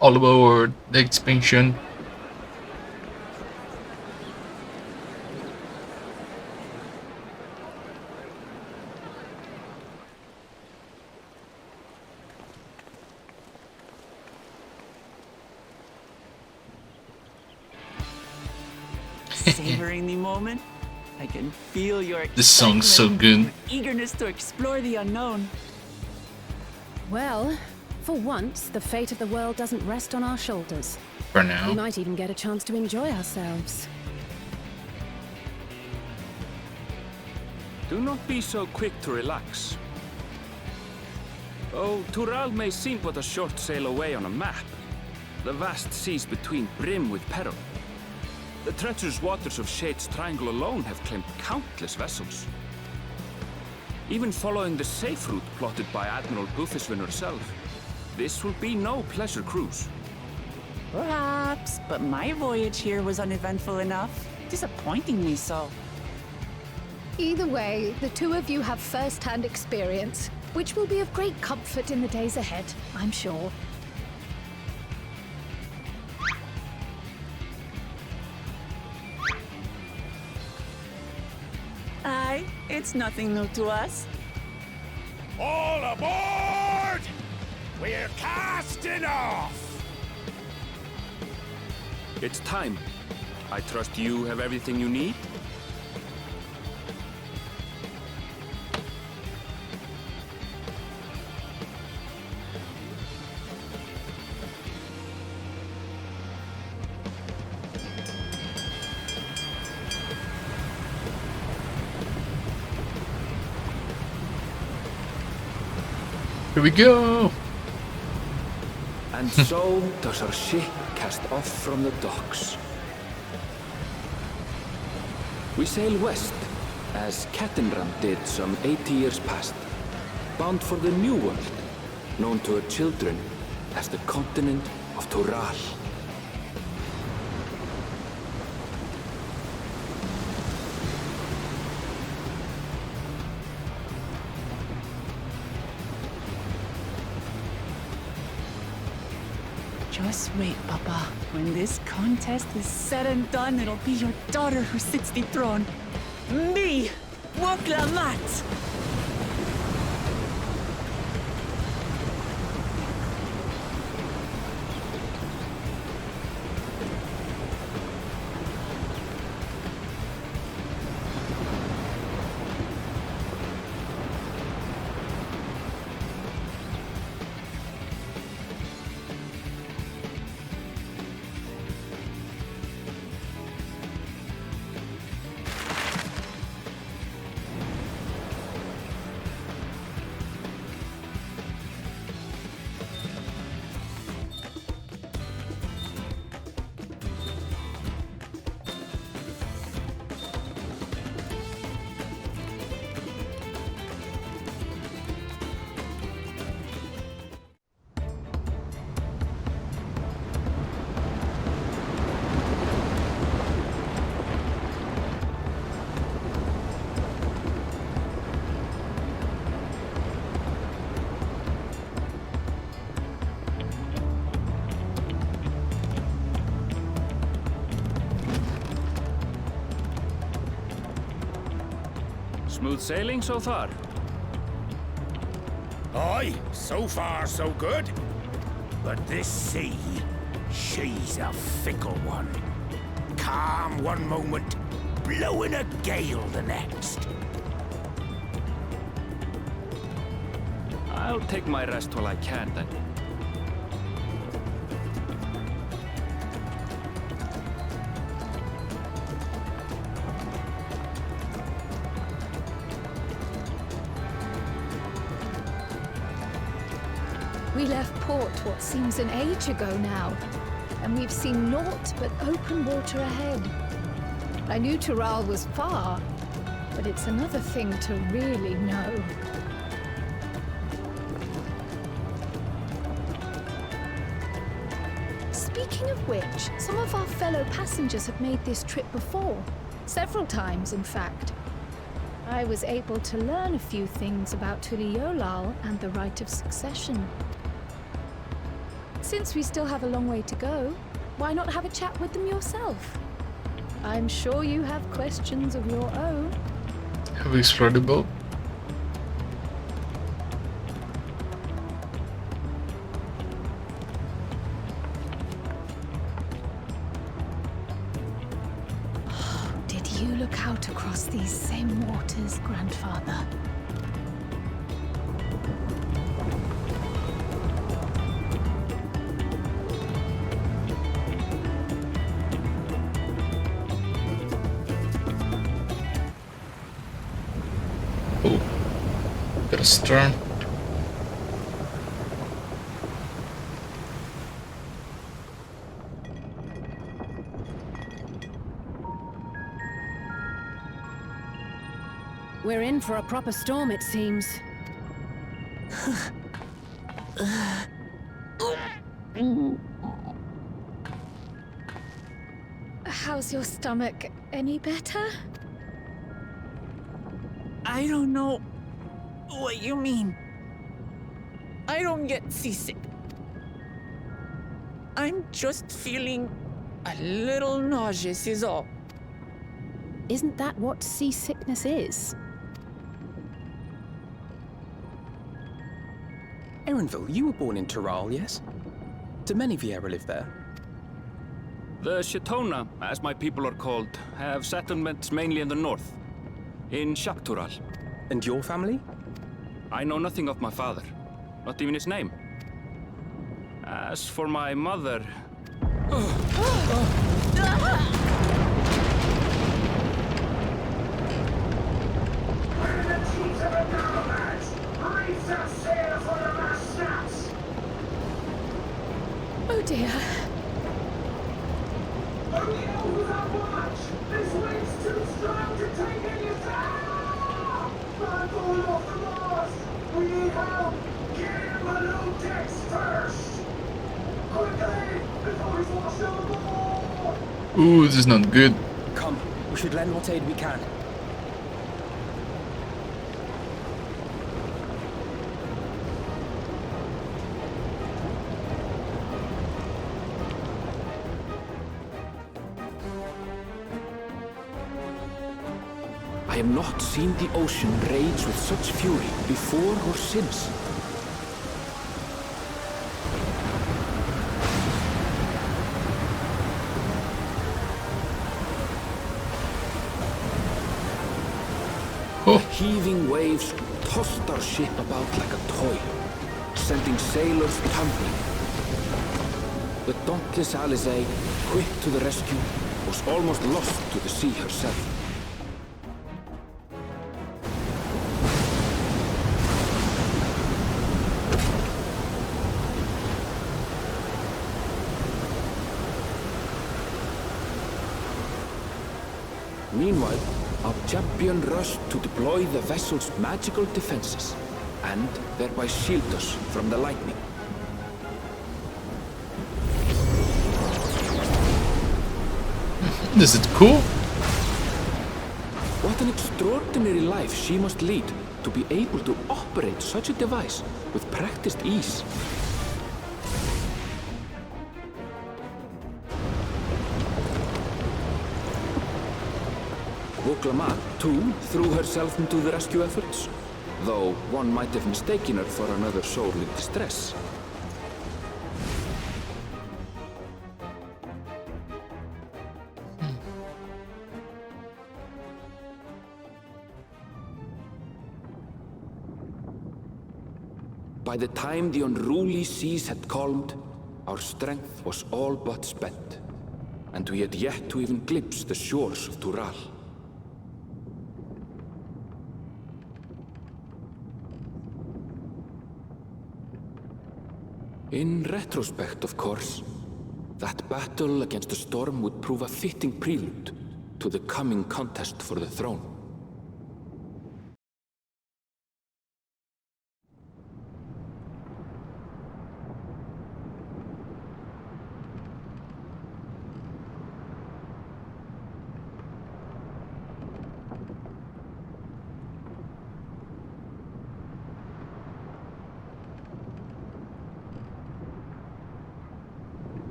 All aboard the expansion. Savoring the moment? I can feel your This song's so good. your eagerness to explore the unknown. Well, for once, the fate of the world doesn't rest on our shoulders. For We now. might even get a chance to enjoy ourselves. Do not be so quick to relax. Oh, Tural may seem but a short sail away on a map. The vast seas between brim with peril. The treacherous waters of Shade's Triangle alone have claimed countless vessels. Even following the safe route plotted by Admiral Bufiswin herself, this will be no pleasure cruise. Perhaps, but my voyage here was uneventful enough. Disappointingly so. Either way, the two of you have first-hand experience, which will be of great comfort in the days ahead, I'm sure. Aye, it's nothing new to us. All aboard! We're casting off! It's time. I trust you have everything you need? Here we go. And so does our ship cast off from the docks. We sail west, as Kattenram did some 80 years past, bound for the New World, known to her children as the continent of Tural. Just wait, Papa. When this contest is said and done, it'll be your daughter who sits the throne. Me, Woklamat! Smooth sailing so far? Aye, so far so good. But this sea, she's a fickle one. Calm one moment, blowing a gale the next. I'll take my rest while I can then. We left port what seems an age ago now, and we've seen naught but open water ahead. I knew Tural was far, but it's another thing to really know. Speaking of which, some of our fellow passengers have made this trip before. Several times, in fact. I was able to learn a few things about Tuliolal and the right of succession. Since we still have a long way to go, why not have a chat with them yourself? I'm sure you have questions of your own. Have we explored the boat? Did you look out across these same waters, Grandfather? Oh, got a storm. We're in for a proper storm, it seems. How's your stomach? Any better? I don't know what you mean. I don't get seasick. I'm just feeling a little nauseous is all. Isn't that what seasickness is? Erenville, you were born in Tural, yes? Do many Vieira live there? The Shatona, as my people are called, have settlements mainly in the north, in Shaktural. And your family? I know nothing of my father, not even his name. As for my mother... Oh dear. Only over our watch! This wind's too strong to take any down! I'm falling off the mast! We need help! Get in below decks first! Quickly! Before he's washed overboard! Ooh, this is not good. Come, we should lend what aid we can. I have not seen the ocean rage with such fury before or since. Oh, Heaving waves tossed our ship about like a toy, sending sailors tumbling. The dauntless Alizé, quick to the rescue, was almost lost to the sea herself. Meanwhile, our champion rushed to deploy the vessel's magical defenses, and thereby shield us from the lightning. is it cool? What an extraordinary life she must lead to be able to operate such a device with practiced ease. Woklama, too, threw herself into the rescue efforts, though one might have mistaken her for another soul in distress. By the time the unruly seas had calmed, our strength was all but spent, and we had yet to even glimpse the shores of Tural. In retrospect, of course, that battle against the storm would prove a fitting prelude to the coming contest for the throne.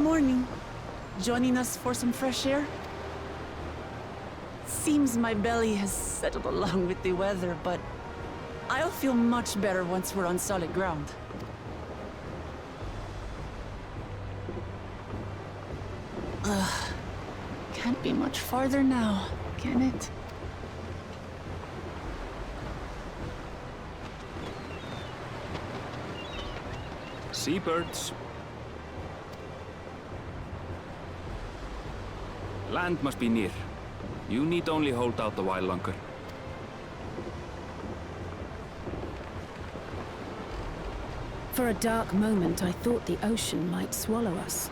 morning. Joining us for some fresh air? Seems my belly has settled along with the weather, but I'll feel much better once we're on solid ground. Can't be much farther now, can it? Seabirds. Land must be near. You need only hold out a while longer. For a dark moment, I thought the ocean might swallow us.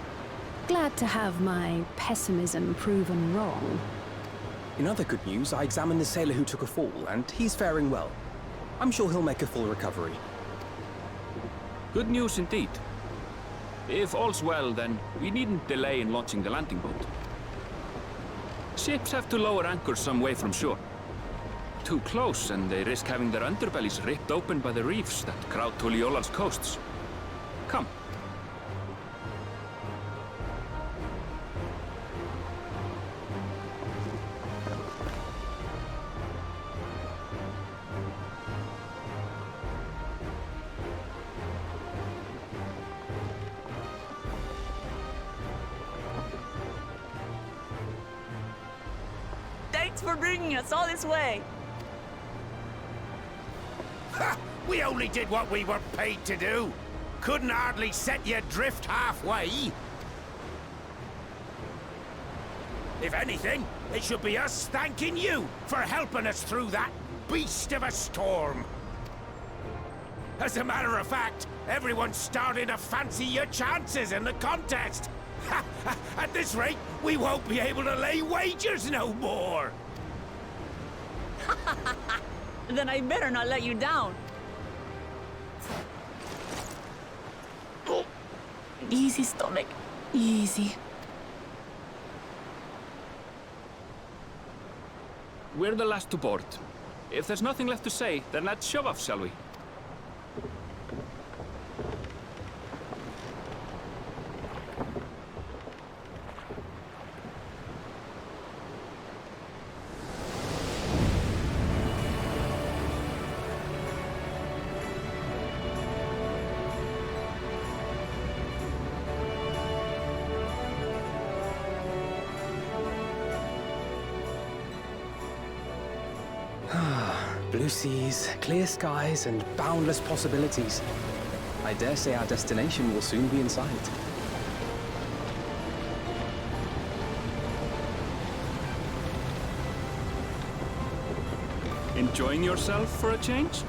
Glad to have my pessimism proven wrong. In other good news, I examined the sailor who took a fall, and he's faring well. I'm sure he'll make a full recovery. Good news indeed. If all's well, then we needn't delay in launching the landing boat. Ships have to lower anchors some way from shore. Too close, and they risk having their underbellies ripped open by the reefs that crowd Tuliola's coasts. Come. Thanks for bringing us all this way. Ha! We only did what we were paid to do. Couldn't hardly set you adrift halfway. If anything, it should be us thanking you for helping us through that beast of a storm. As a matter of fact, everyone's starting to fancy your chances in the contest. At this rate, we won't be able to lay wagers no more. Then I better not let you down. Easy, stomach. Easy. We're the last to board. If there's nothing left to say, then let's shove off, shall we? Blue seas, clear skies, and boundless possibilities. I dare say our destination will soon be in sight. Enjoying yourself for a change?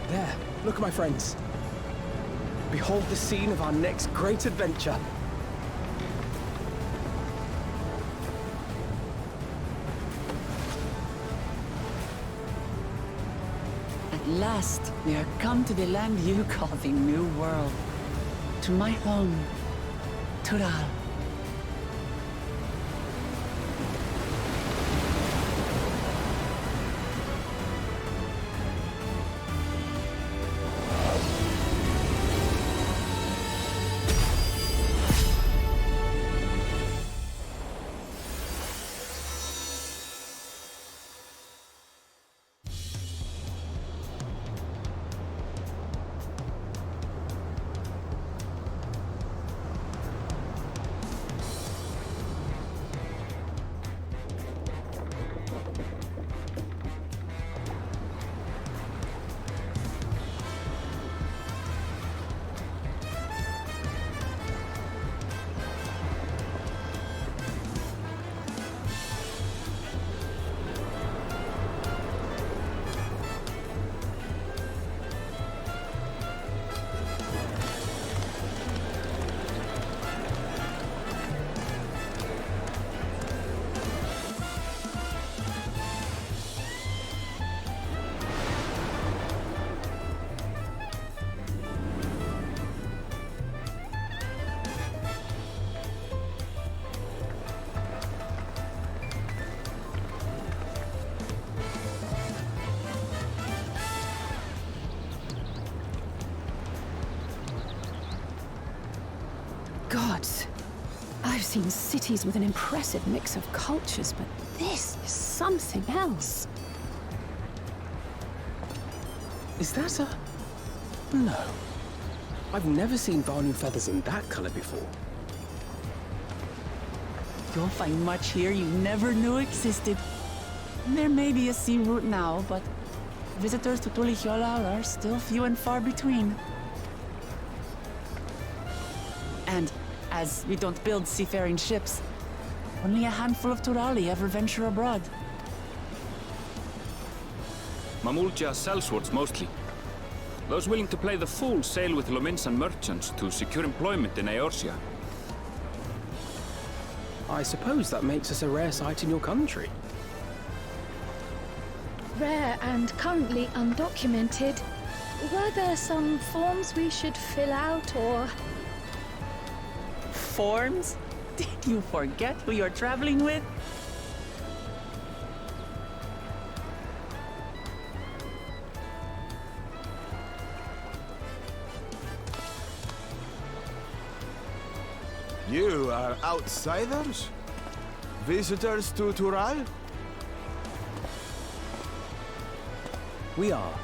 There, look, my friends. Behold the scene of our next great adventure. At last, we are come to the land you call the New World. To my home, Tural. gods! I've seen cities with an impressive mix of cultures, but this is something else. Is that a... No. I've never seen Vanu feathers in that color before. You'll find much here you never knew existed. There may be a sea route now, but visitors to Tulihyolal are still few and far between. And as we don't build seafaring ships, only a handful of Turali ever venture abroad. Mamulja sellswords mostly. Those willing to play the fool sail with Lominsan merchants to secure employment in Eorzea. I suppose that makes us a rare sight in your country. Rare and currently undocumented. Were there some forms we should fill out or... Forms? Did you forget who you're traveling with? You are outsiders? Visitors to Tural? We are.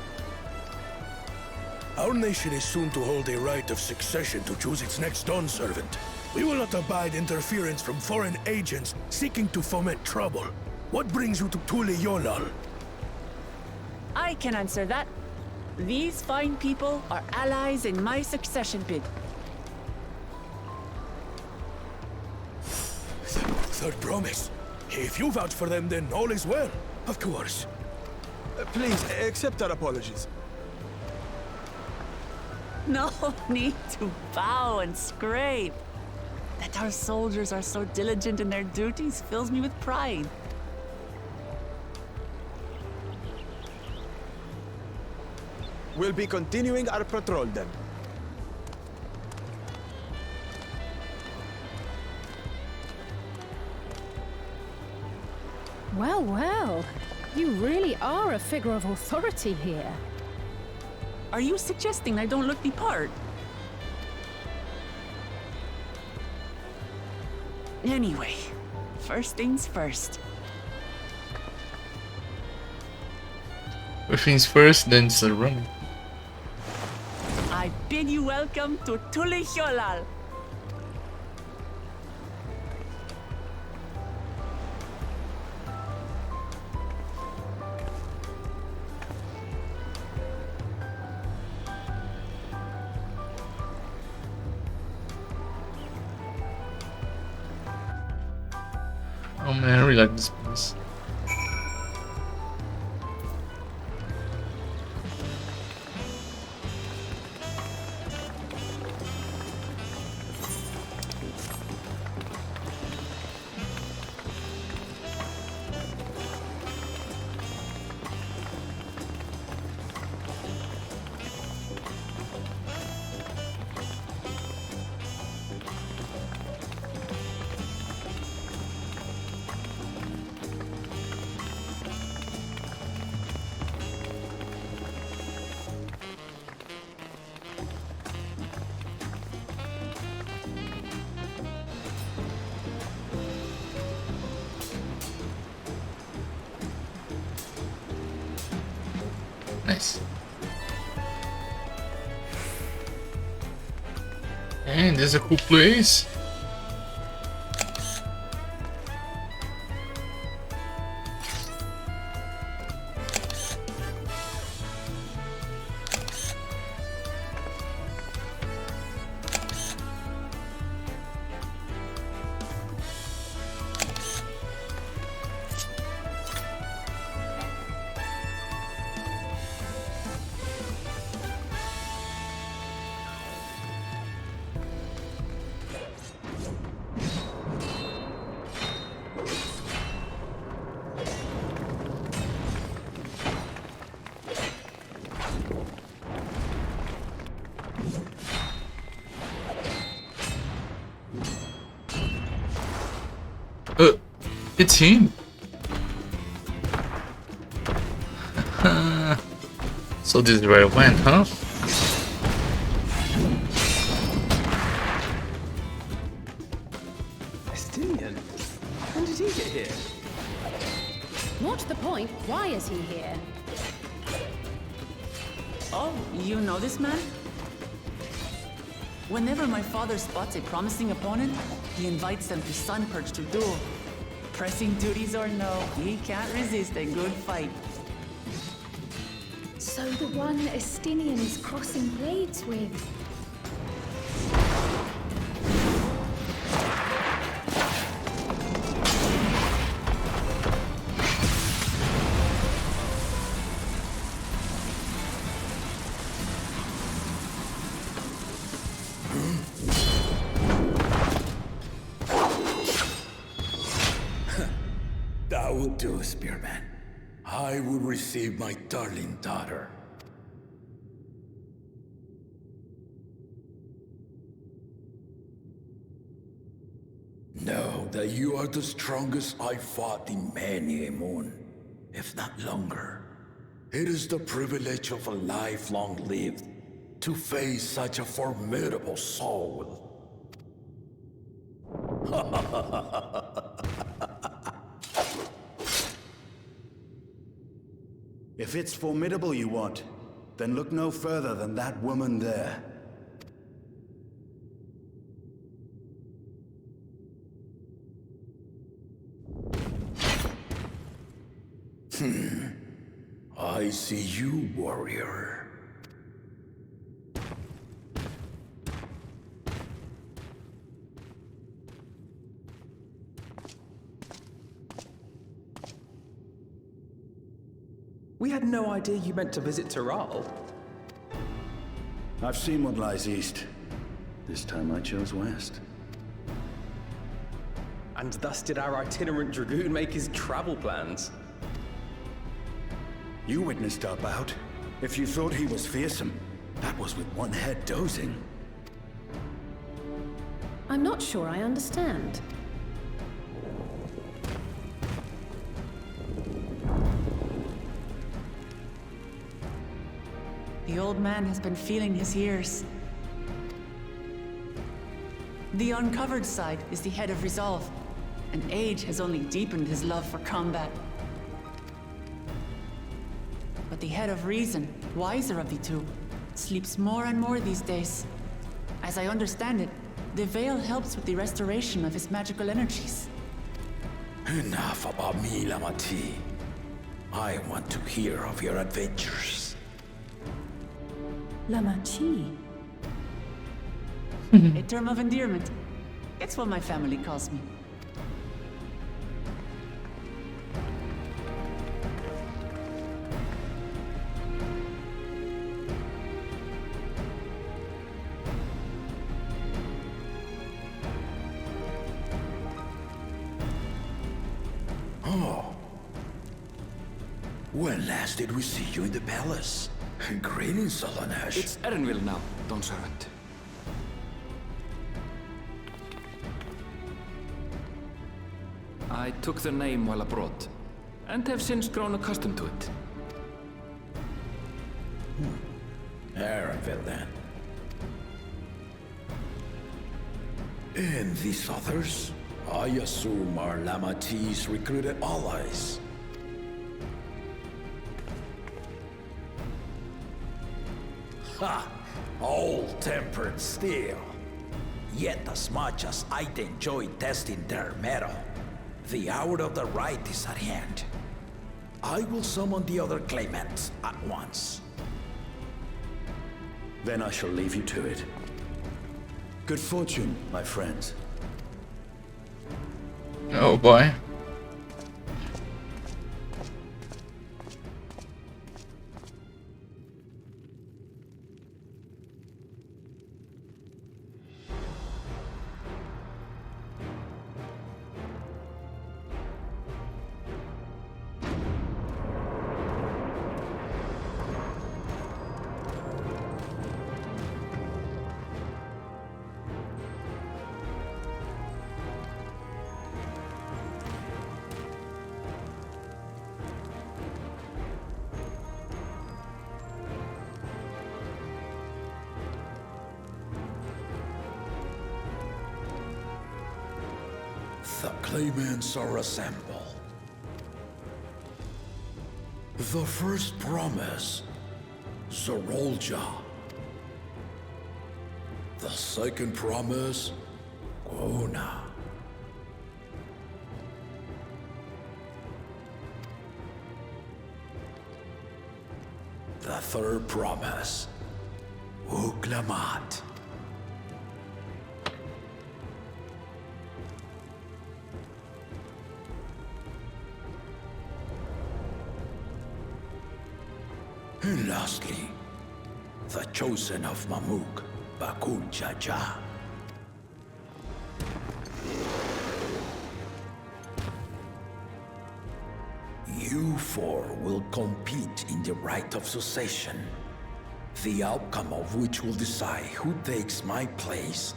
Our nation is soon to hold a right of succession to choose its next Dawn servant. We will not abide interference from foreign agents seeking to foment trouble. What brings you to Tulihyolal? I can answer that. These fine people are allies in my succession bid. Third promise. If you vouch for them, then all is well. Of course. Please, accept our apologies. No need to bow and scrape. That our soldiers are so diligent in their duties fills me with pride. We'll be continuing our patrol then. Well, well. You really are a figure of authority here. Are you suggesting I don't look the part? Anyway, first things first. First things first, then start running. I bid you welcome to Tulihyolal. Oh man, I really like this place. Nice. And there's a cool place. It's him. So this is where it went, huh? he get here? More to the point, why is he here? Oh, you know this man? Whenever my father spots a promising opponent, he invites them to Sunperch to duel. Pressing duties or no, he can't resist a good fight. So the one Estinian is crossing blades with. That would do, Spearman. I will receive my darling daughter. Know that you are the strongest I fought in many a moon, if not longer. It is the privilege of a life long lived to face such a formidable soul. If it's formidable you want, then look no further than that woman there. I see you, warrior. We had no idea you meant to visit Tyrrell. I've seen what lies east. This time I chose west. And thus did our itinerant dragoon make his travel plans. You witnessed our bout. If you thought he was fearsome, that was with one head dozing. I'm not sure I understand. The old man has been feeling his years. The uncovered side is the head of resolve, and age has only deepened his love for combat. But the head of reason, wiser of the two, sleeps more and more these days. As I understand it, the veil helps with the restoration of his magical energies. Enough about me, Lamati. I want to hear of your adventures. Lamachi. A term of endearment. It's what my family calls me. Oh. When last did we see you in the palace? Greetings, Solanash. It's Erenville now, Don Servant. I took the name while abroad, and have since grown accustomed to it. Erenville, then. And these others? I assume are Lamati's recruited allies. Ha! Old-tempered still. Yet as much as I'd enjoy testing their metal, the hour of the right is at hand. I will summon the other claimants at once. Then I shall leave you to it. Good fortune, my friends. Oh boy. The claimants are assembled. The first promise, Zorolja. The second promise, Quona. The third promise, Uklamat. And lastly, the chosen of Mamuk, Bakul Jaja. You four will compete in the right of succession, the outcome of which will decide who takes my place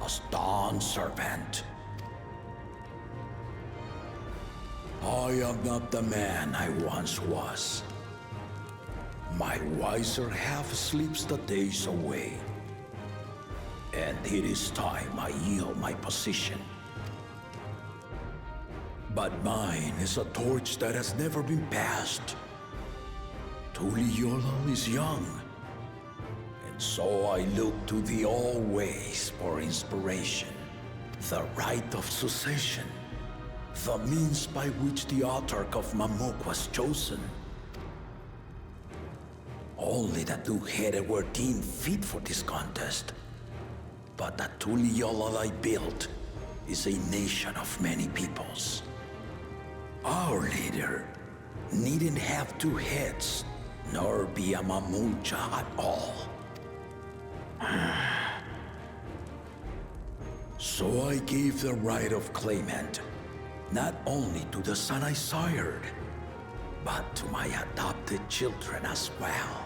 as Dawn Servant. I am not the man I once was. My wiser half sleeps the days away, and it is time I yield my position. But mine is a torch that has never been passed. Tuliyola is young, and so I look to the always for inspiration. The right of succession, the means by which the autarch of Mamuk was chosen. Only the two-headed were deemed fit for this contest. But the Tuliyola I built is a nation of many peoples. Our leader needn't have two heads, nor be a Mamucha at all. So I gave the right of claimant, not only to the son I sired, but to my adopted children as well.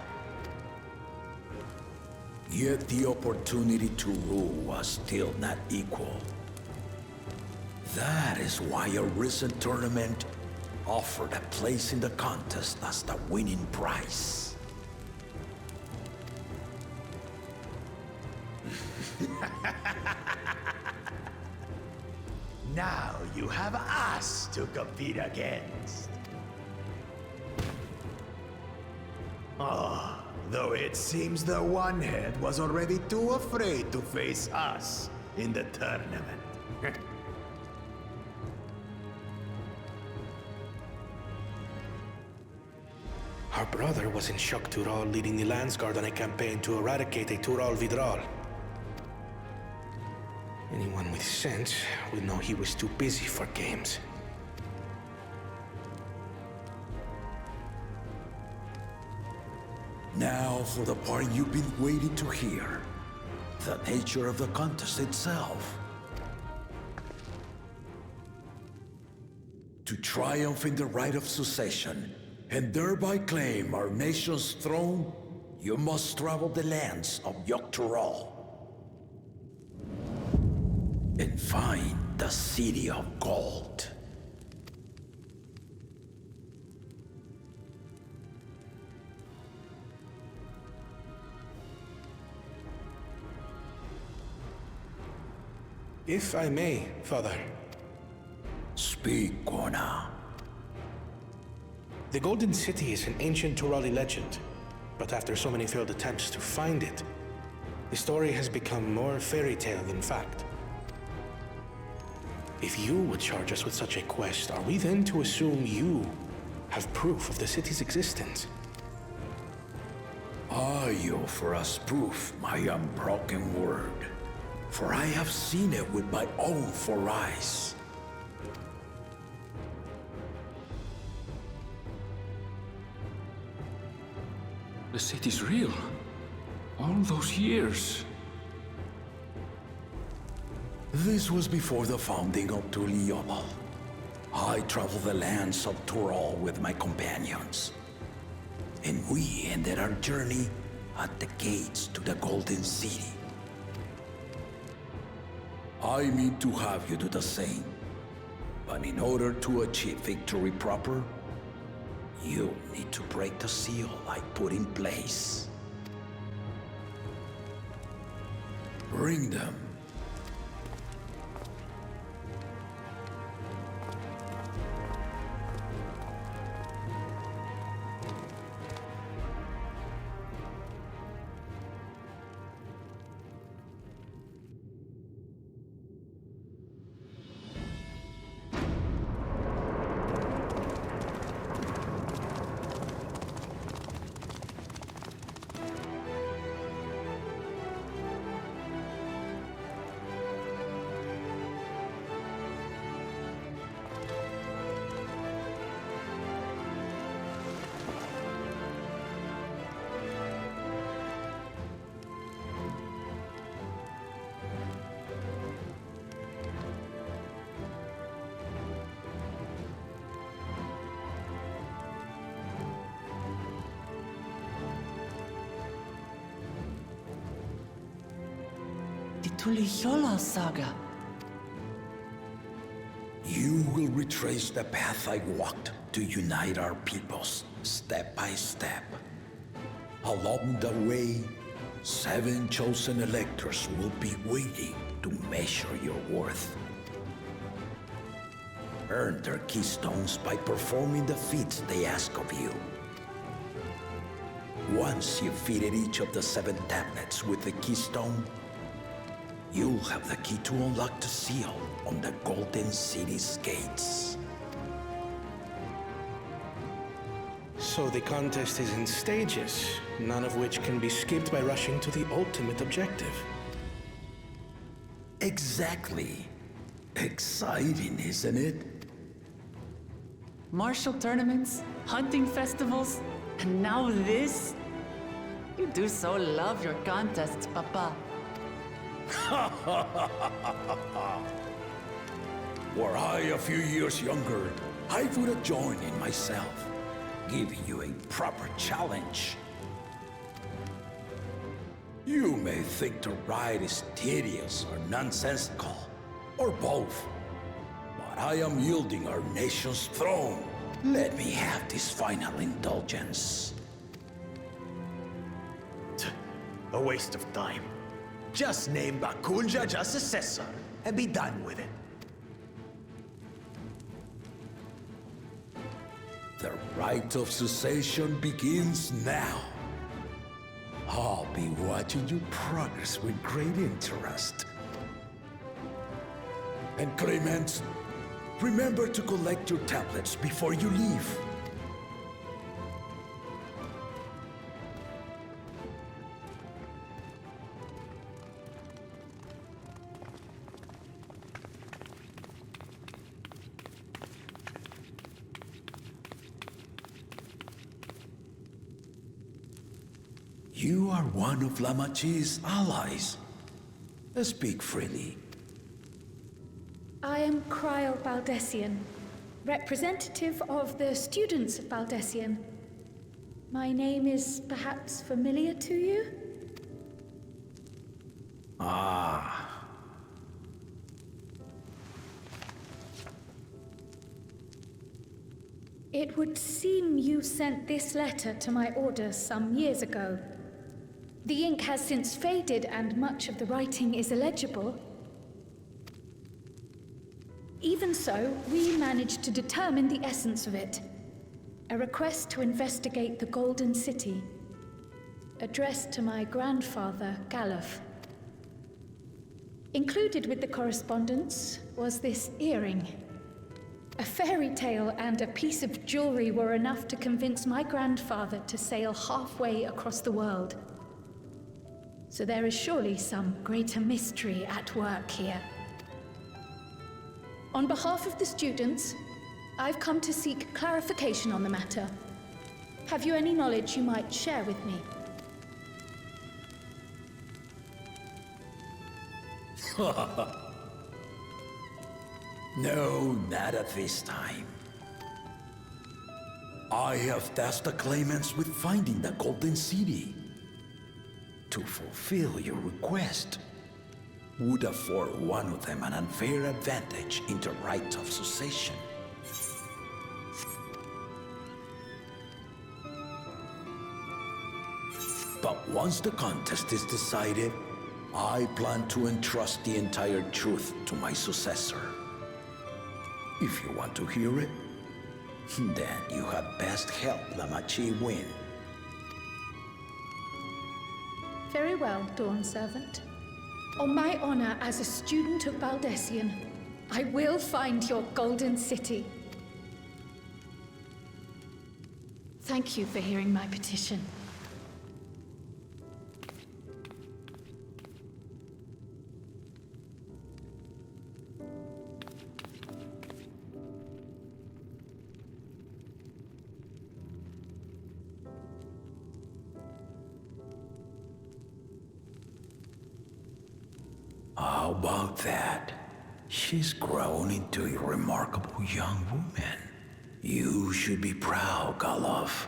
Yet the opportunity to rule was still not equal. That is why a recent tournament offered a place in the contest as the winning prize. Now you have us to compete against. Oh, though it seems the one-head was already too afraid to face us in the tournament. Our brother was in Shock Tural leading the Landsguard on a campaign to eradicate a Tural Vidral. Anyone with sense would know he was too busy for games. Now for the part you've been waiting to hear. The nature of the contest itself. To triumph in the right of succession, and thereby claim our nation's throne, you must travel the lands of Yogg-Tural and find the City of Gold. If I may, Father. Speak, Quona. The Golden City is an ancient Turali legend, but after so many failed attempts to find it, the story has become more fairy tale than fact. If you would charge us with such a quest, are we then to assume you have proof of the city's existence? I offer as proof my unbroken word, for I have seen it with my own four eyes. The city's real. All those years. This was before the founding of Tuliyola. I traveled the lands of Tural with my companions. And we ended our journey at the gates to the Golden City. I mean to have you do the same. But in order to achieve victory proper, you need to break the seal I put in place. Bring them. The Tuliyola saga. You will retrace the path I walked to unite our peoples, step by step. Along the way, 7 chosen electors will be waiting to measure your worth. Earn their keystones by performing the feats they ask of you. Once you've fitted each of the 7 tablets with the keystone, you'll have the key to unlock the seal on the Golden City's gates. So the contest is in stages, none of which can be skipped by rushing to the ultimate objective. Exactly. Exciting, isn't it? Martial tournaments, hunting festivals, and now this? You do so love your contests, Papa. Were I a few years younger, I would have joined in myself, giving you a proper challenge. You may think the ride is tedious or nonsensical, or both, but I am yielding our nation's throne. Let me have this final indulgence. A waste of time. Just name Bakunja just successor and be done with it. The rite of succession begins now. I'll be watching you progress with great interest. And Clemens, remember to collect your tablets before you leave. You are one of Lamachi's allies. Speak freely. I am Cryo Baldessian, representative of the students of Baldessian. My name is perhaps familiar to you? Ah. It would seem you sent this letter to my order some years ago. The ink has since faded and much of the writing is illegible. Even so, we managed to determine the essence of it. A request to investigate the Golden City, addressed to my grandfather, Galuf. Included with the correspondence was this earring. A fairy tale and a piece of jewelry were enough to convince my grandfather to sail halfway across the world. So there is surely some greater mystery at work here. On behalf of the students, I've come to seek clarification on the matter. Have you any knowledge you might share with me? No, not at this time. I have tasked the claimants with finding the Golden City. To fulfill your request would afford one of them an unfair advantage in the right of succession. But once the contest is decided, I plan to entrust the entire truth to my successor. If you want to hear it, then you had best help Lamachi win. Very well, Dawn Servant. On my honor as a student of Baldessian, I will find your Golden City. Thank you for hearing my petition. How about that? She's grown into a remarkable young woman. You should be proud, Galuf.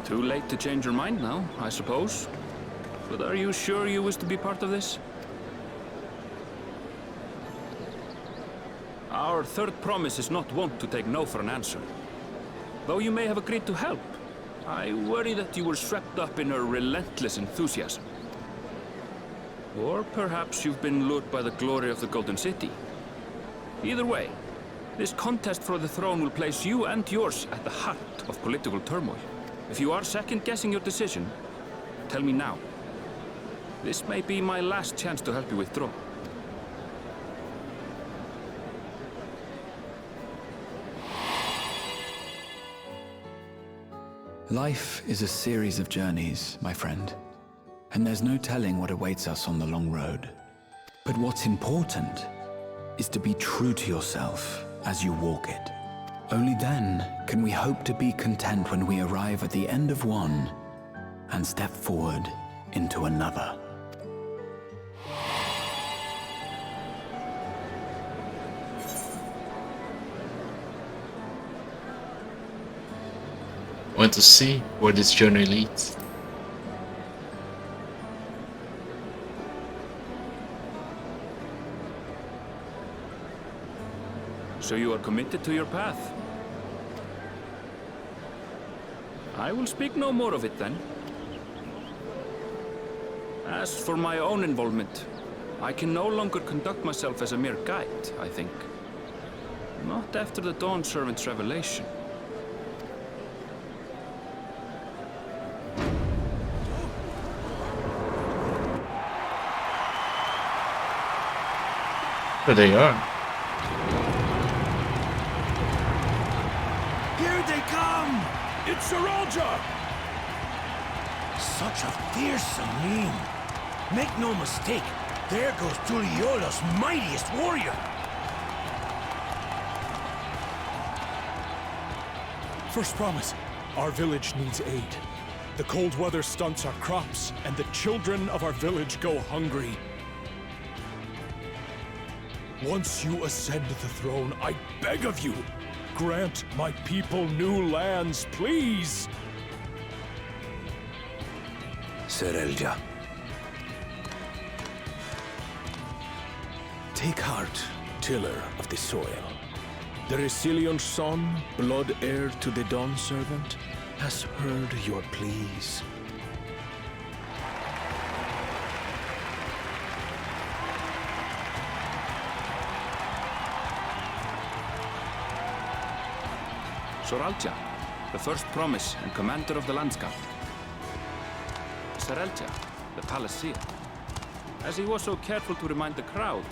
Too late to change your mind now, I suppose. But are you sure you wish to be part of this? Our third promise is not wont to take no for an answer. Though you may have agreed to help, I worry that you were swept up in her relentless enthusiasm. Or perhaps you've been lured by the glory of the Golden City. Either way, this contest for the throne will place you and yours at the heart of political turmoil. If you are second-guessing your decision, tell me now. This may be my last chance to help you withdraw. Life is a series of journeys, my friend. And there's no telling what awaits us on the long road. But what's important is to be true to yourself as you walk it. Only then can we hope to be content when we arrive at the end of one and step forward into another. Want to see where this journey leads. So you are committed to your path? I will speak no more of it then. As for my own involvement, I can no longer conduct myself as a mere guide, I think. Not after the Dawn Servant's revelation. There they are. Here they come! It's Saralja! Such a fearsome name. Make no mistake, there goes Tuliola's mightiest warrior. First promise, our village needs aid. The cold weather stunts our crops, and the children of our village go hungry. Once you ascend the throne, I beg of you, grant my people new lands, please! Serelja. Take heart, tiller of the soil. The resilient son, blood heir to the Dawn Servant, has heard your pleas. Soralja, the first promise and commander of the Landscape. Serelja, the palaceer. As he was so careful to remind the crowd,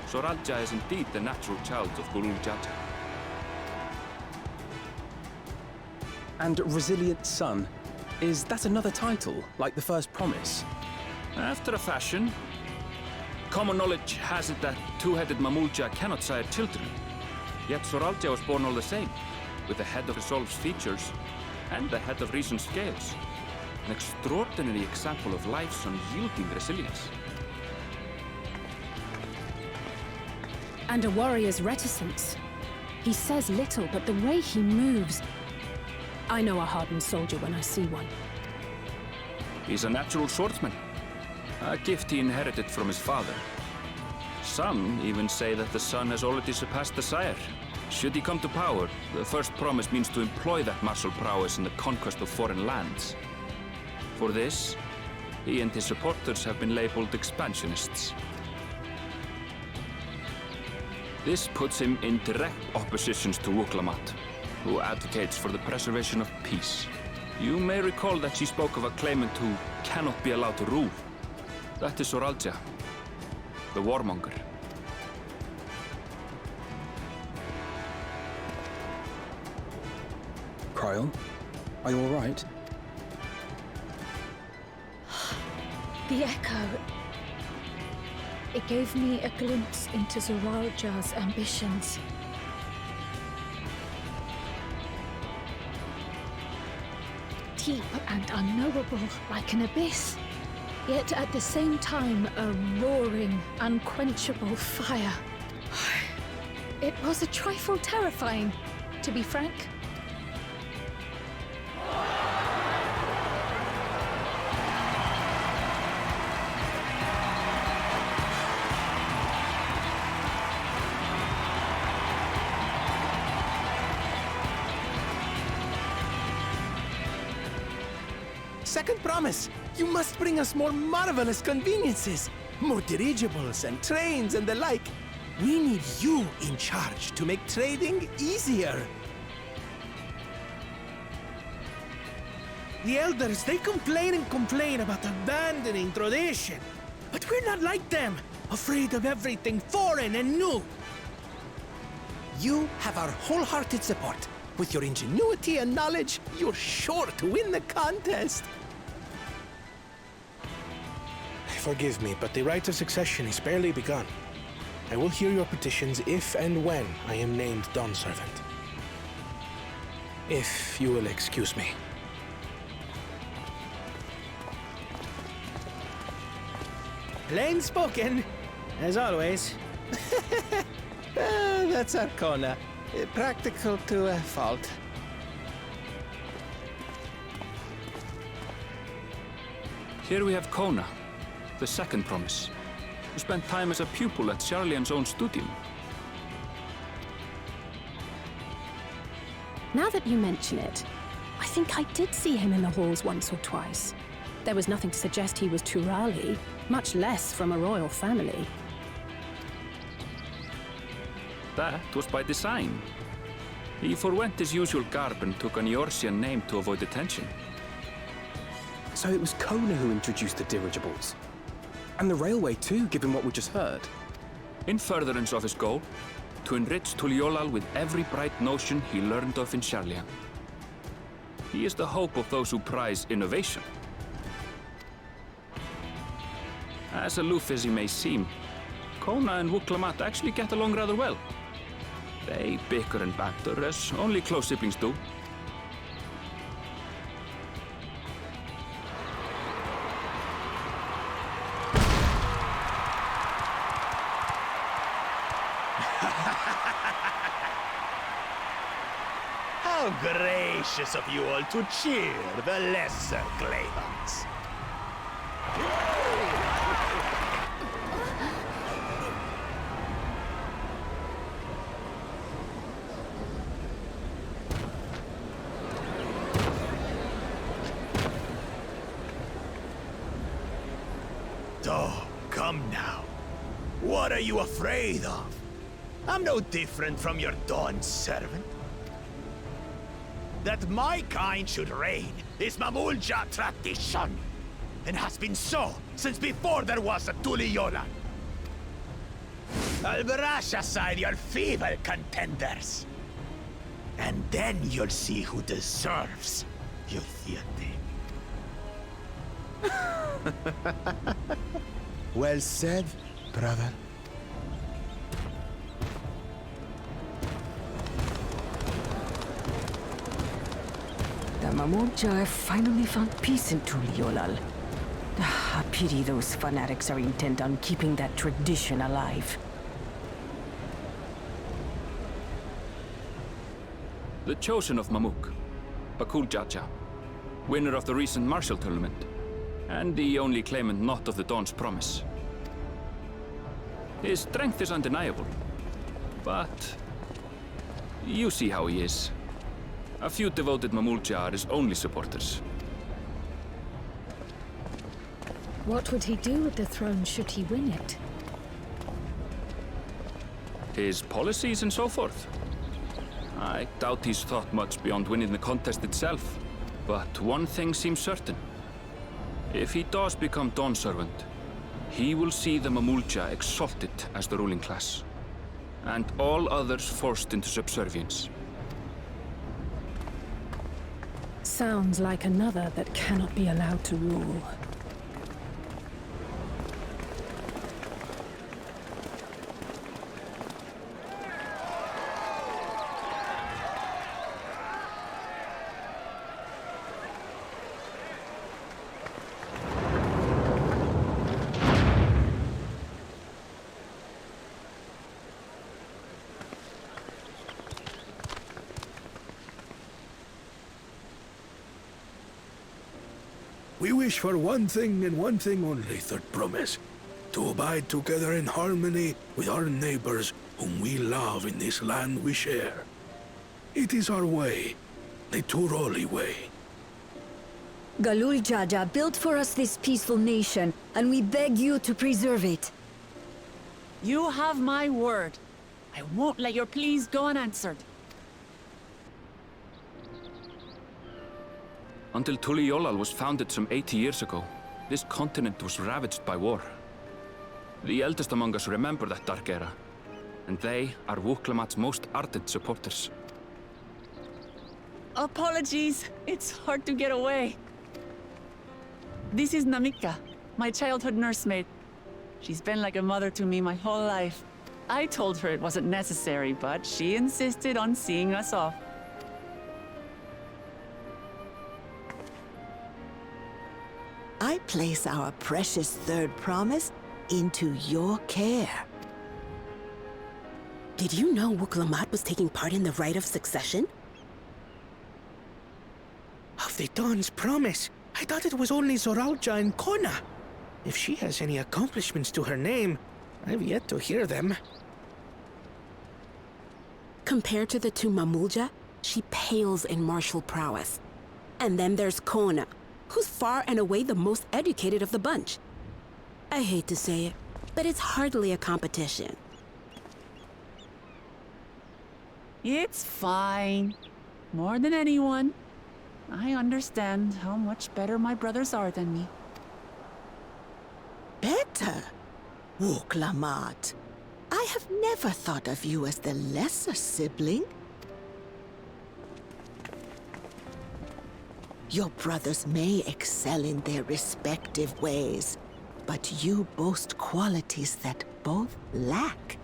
Soralja is indeed the natural child of Guru Jaja. And Resilient Son, is that another title, like the first promise? After a fashion. Common knowledge has it that two-headed Mamulja cannot sire children. Yet Soralja was born all the same, with the head of Resolve's features and the head of Reason's scales. An extraordinary example of life's unyielding resilience. And a warrior's reticence. He says little, but the way he moves... I know a hardened soldier when I see one. He's a natural swordsman. A gift he inherited from his father. Some even say that the son has already surpassed the sire. Should he come to power, the first promise means to employ that martial prowess in the conquest of foreign lands. For this, he and his supporters have been labeled expansionists. This puts him in direct opposition to Wuklamat, who advocates for the preservation of peace. You may recall that she spoke of a claimant who cannot be allowed to rule. That is Soralja, the warmonger. Cryle, are you all right? The echo. It gave me a glimpse into Zoralja's ambitions. Deep and unknowable, like an abyss. Yet at the same time, a roaring, unquenchable fire. It was a trifle terrifying, to be frank. second promise. You must bring us more marvelous conveniences. More dirigibles and trains and the like. We need you in charge to make trading easier. The elders, they complain and complain about abandoning tradition. But we're not like them, afraid of everything foreign and new. You have our wholehearted support. With your ingenuity and knowledge, you're sure to win the contest. Forgive me, but the right of succession is barely begun. I will hear your petitions if and when I am named Dawn Servant. If you will excuse me. Plain spoken, as always. That's Arcona. Practical to a fault. Here we have Kona, the second promise, who spent time as a pupil at Sharlayan's own studio. Now that you mention it, I think I did see him in the halls once or twice. There was nothing to suggest he was Turali, much less from a royal family. That was by design. He forwent his usual garb and took an Eorzean name to avoid attention. So it was Kona who introduced the dirigibles. And the railway too, given what we just heard. In furtherance of his goal, to enrich Tuliolal with every bright notion he learned of in Sharlayan. He is the hope of those who prize innovation. As aloof as he may seem, Kona and Wuklamat actually get along rather well. They bicker and banter as only close siblings do. How gracious of you all to cheer the lesser Glavans. Oh, come now. What are you afraid of? I'm no different from your Dawn servant. That my kind should reign is Mamulja tradition, and has been so since before there was a Tuliyolan. I'll brush aside your feeble contenders, and then you'll see who deserves your deity. Well said, brother. The Mamulja have finally found peace in Tuliolal. A pity those fanatics are intent on keeping that tradition alive. The chosen of Mamuk, Bakul Jaja, winner of the recent martial tournament, and the only claimant not of the Dawn's promise. His strength is undeniable, but you see how he is. A few devoted Mamulja are his only supporters. What would he do with the throne should he win it? His policies and so forth. I doubt he's thought much beyond winning the contest itself, but one thing seems certain. If he does become Dawn Servant, he will see the Mamulja exalted as the ruling class, and all others forced into subservience. Sounds like another that cannot be allowed to rule. We wish for one thing and one thing only, third promise. To abide together in harmony with our neighbors whom we love in this land we share. It is our way, the Turoli way. Galul Jaja built for us this peaceful nation, and we beg you to preserve it. You have my word. I won't let your pleas go unanswered. Until Tuliolal was founded some 80 years ago, this continent was ravaged by war. The eldest among us remember that dark era, and they are Wuklamat's most ardent supporters. Apologies, it's hard to get away. This is Namika, my childhood nursemaid. She's been like a mother to me my whole life. I told her it wasn't necessary, but she insisted on seeing us off. I place our precious third promise into your care. Did you know Wuklamat was taking part in the rite of succession? Of the Dawn's promise? I thought it was only Zoralja and Kona. If she has any accomplishments to her name, I've yet to hear them. Compared to the two Mamulja, she pales in martial prowess. And then there's Kona, who's far and away the most educated of the bunch. I hate to say it, but it's hardly a competition. It's fine. More than anyone, I understand how much better my brothers are than me. Better? Wuklamat, I have never thought of you as the lesser sibling. Your brothers may excel in their respective ways, but you boast qualities that both lack.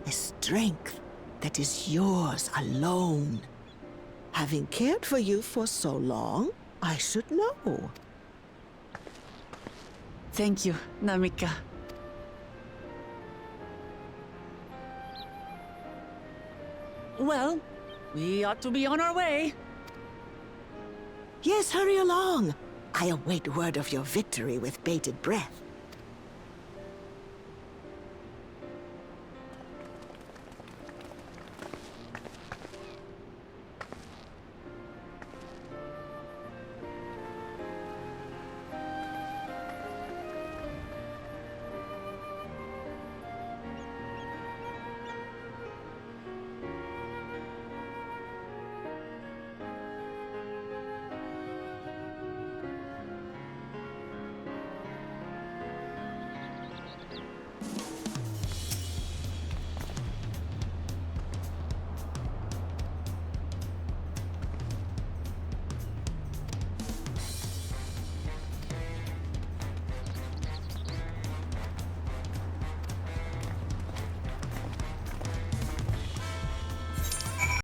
A strength that is yours alone. Having cared for you for so long, I should know. Thank you, Namika. Well, we ought to be on our way. Yes, hurry along. I await word of your victory with bated breath.